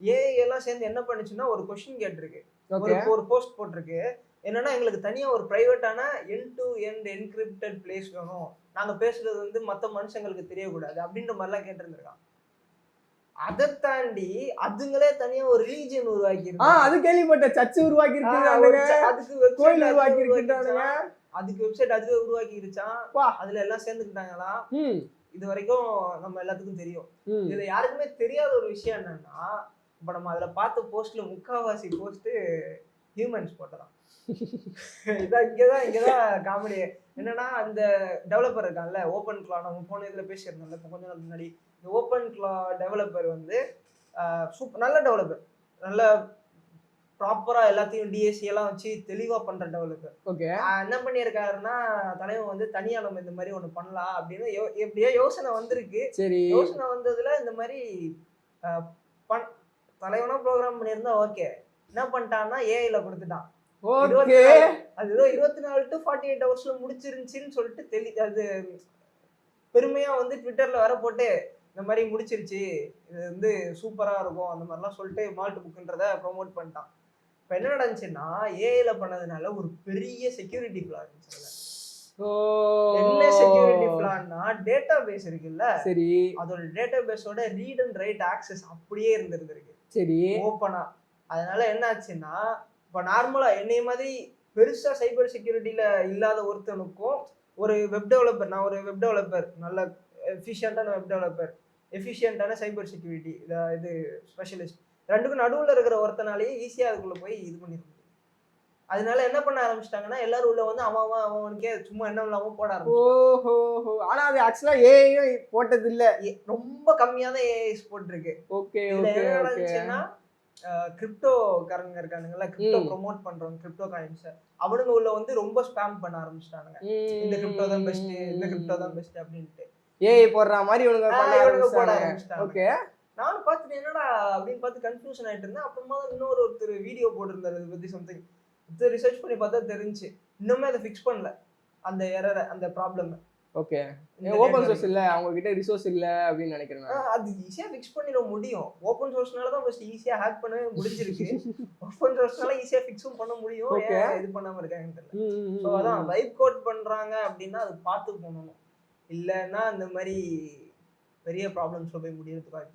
AI எல்லாம் சேர்ந்து என்ன பண்ணுச்சுன்னா ஒரு கொஸ்டின் கேட்டிருக்கு. ஒரு ஓகே. ஒரு போஸ்ட் போட்டிருக்கு. என்னன்னா எங்களுக்கு தனியா ஒரு பிரைவேட்டான end to end encrypted place வேணும். நாங்க பேசுறது வந்து மத்த மனுஷங்களுக்கு தெரியக்கூடாது. அப்படின்ற மாரிலாம் கேட்டிருந்திருக்கான். அத தாண்டி அதுங்களே தனியா ஒரு ரிலிஜியன் உருவாக்கி அது கேள்விப்பட்டேன். சர்ச் உருவாக்கி இருக்கானுங்க. அதுக்கு வெப்சைட் கோயில் அதுவே உருவாக்கி உருவாக்கிருச்சாம். இருக்கானுங்க. அதுக்கு வெப்சைட் அதுவே உருவாக்கிருச்சாம். அப்பா. அதுல எல்லாம் சேர்ந்துக்கிட்டாங்களாம். ம். இது வரைக்கும் நம்ம எல்லாத்துக்கும் தெரியும். ம். இதுல யாருக்குமே தெரியாத ஒரு விஷயம் என்னன்னா, இப்ப நம்ம அதுல பார்த்த போஸ்ட்ல முக்காவாசி போஸ்ட் ஹியூமன்ஸ் போட்டதாம். இங்கதான் காமெடியே. என்னன்னா அந்த டெவலப்பர் இருக்கான்ல, ஓப்பன் கிளா நம்ம போன இதுல பேசியிருந்தோம்ல இப்ப கொஞ்ச நாள் முன்னாடி. இந்த ஓப்பன் கிளா டெவலப்பர் வந்து நல்ல டெவலப்பர். நல்ல ப்ராப்பரா எல்லாத்தையும் டிஎஸ்சி எல்லாம் வச்சு தெளிவா பண்ற டெவலப்பர். ஓகே. என்ன பண்ணியிருக்காருன்னா, தலைவன் வந்து தனியா நம்ம இந்த மாதிரி ஒண்ணு பண்ணலாம் அப்படின்னு எப்படியோ யோசனை வந்திருக்கு. சரி. யோசனை வந்ததுல இந்த மாதிரி அஹ், பண்- தலைவனா ப்ரோக்ராம் பண்ணியிருந்தா ஓகே. என்ன பண்ணிட்டான்னா ஏஐல கொடுத்துட்டான். ஓகே. அது ஏதோ 24 to 48 ஹவர்ஸ்ல முடிச்சிருந்துச்சுன்னு சொல்லிட்டு அது பெருமையா வந்து ட்விட்டர்ல வர போட்டு இந்த மாதிரி முடிச்சிருச்சு. இது வந்து சூப்பரா இருக்கும் அந்த மாதிரிலாம் சொல்லிட்டு மால்ட் புக்ன்றத ப்ரோமோட் பண்ணிட்டான். இப்ப என்ன நடந்துச்சுன்னா ஏஐல பண்ணதுனால ஒரு பெரிய செக்யூரிட்டி ஃபிளா இருந்துச்சு. என்ன செக்யூரிட்டி ஃபிளான்னா டேட்டா பேஸ் இருக்குல்ல, சரி, அதோட டேட்டா பேஸோட ரீட் அண்ட் ரைட் ஆக்சஸ் அப்படியே இருந்திருக்கு. சரி, ஓப்பனா. அதனால என்ன ஆச்சுன்னா, இப்ப நார்மலா என்னைய மாதிரி பெருசா சைபர் செக்யூரிட்டில இல்லாத ஒருத்தனுக்கும் ஒரு வெப் டெவலப்பர், நான் ஒரு வெப் டெவலப்பர், நல்ல எஃபிஷியன்ட்டான வெப் டெவலப்பர், எஃபிஷியன்ட்டான சைபர் செக்யூரிட்டி இது ஸ்பெஷலிஸ்ட், ரெண்டுக்கும் நடுவுல இருக்கிற ஒருத்தனாலேயே ஈஸியா அதுக்குள்ள போய் இது பண்ணிட முடியும். அதனால என்ன பண்ண ஆரம்பிச்சிட்டாங்கன்னா எல்லாரும் உள்ள வந்து அவனுக்கே சும்மா என்ன இல்லாம போட ஆரம்பிச்சிட்டாங்க. ஓஹோ. ஆனா அது ஆக்சுவலா ஏஐயும் போட்டது இல்ல. ரொம்ப கம்மியா தான் ஏஐஸ் போட்டிருக்கு. ஓகே, இதுல ஓகே, என்ன ஓகே. நடந்துச்சுன்னா கிரிப்டோ காரங்க இருக்கானுங்கல்ல, கிரிப்டோ ப்ரோமோட் பண்றவங்க, கிரிப்டோ காயின்ஸ், அவனுங்க உள்ள வந்து ரொம்ப ஸ்பாம் பண்ண ஆரம்பிச்சிட்டானுங்க. இந்த கிரிப்டோ தான் பெஸ்ட், இந்த கிரிப்டோ தான் பெஸ்ட் அப்படின்ட்டு ஏஐ போடுற மாதிரி இவனுங்க போட ஆரம்பிச்சிட்டாங்க. ஓகே. நானும் பார்த்துட்டு என்னடா அப்படின்னு பார்த்து கன்ஃபியூஷன் ஆயிட்டு இருந்தேன். அப்புறமா ஒருத்தர் வீடியோ போட்டிருந்தாரு இதை பத்தி சம்திங். ரிசர்ச் பண்ணி பார்த்தா தெரிஞ்சு இன்னுமே அதை ஃபிக்ஸ் பண்ணல அந்த எரரை, அந்த ப்ராப்ளம். ஓகே. ஓபன் சோர்ஸ் இல்ல, அவங்க கிட்ட ரிசோர்ஸ் இல்ல அப்படின்னு நினைக்கிறேன். அது ஈஸியா ஃபிக்ஸ் பண்ணிட முடியும். ஓபன் சோர்ஸ்னால தான் ஃபர்ஸ்ட் ஈஸியா ஹேக் பண்ணவே முடிஞ்சிருக்கு. ஓபன் சோர்ஸ்னால ஈஸியா ஃபிக்ஸும் பண்ண முடியும். ஏன் இது பண்ணாம இருக்காங்கன்னு தெரியல. சோ அதான் வைப் கோட் பண்றாங்க அப்படின்னா அது பார்த்து பண்ணணும். இல்லன்னா இந்த மாதிரி பெரிய ப்ராப்ளம்ஸ்ல போய் முடியறதுக்கு வாய்ப்பு.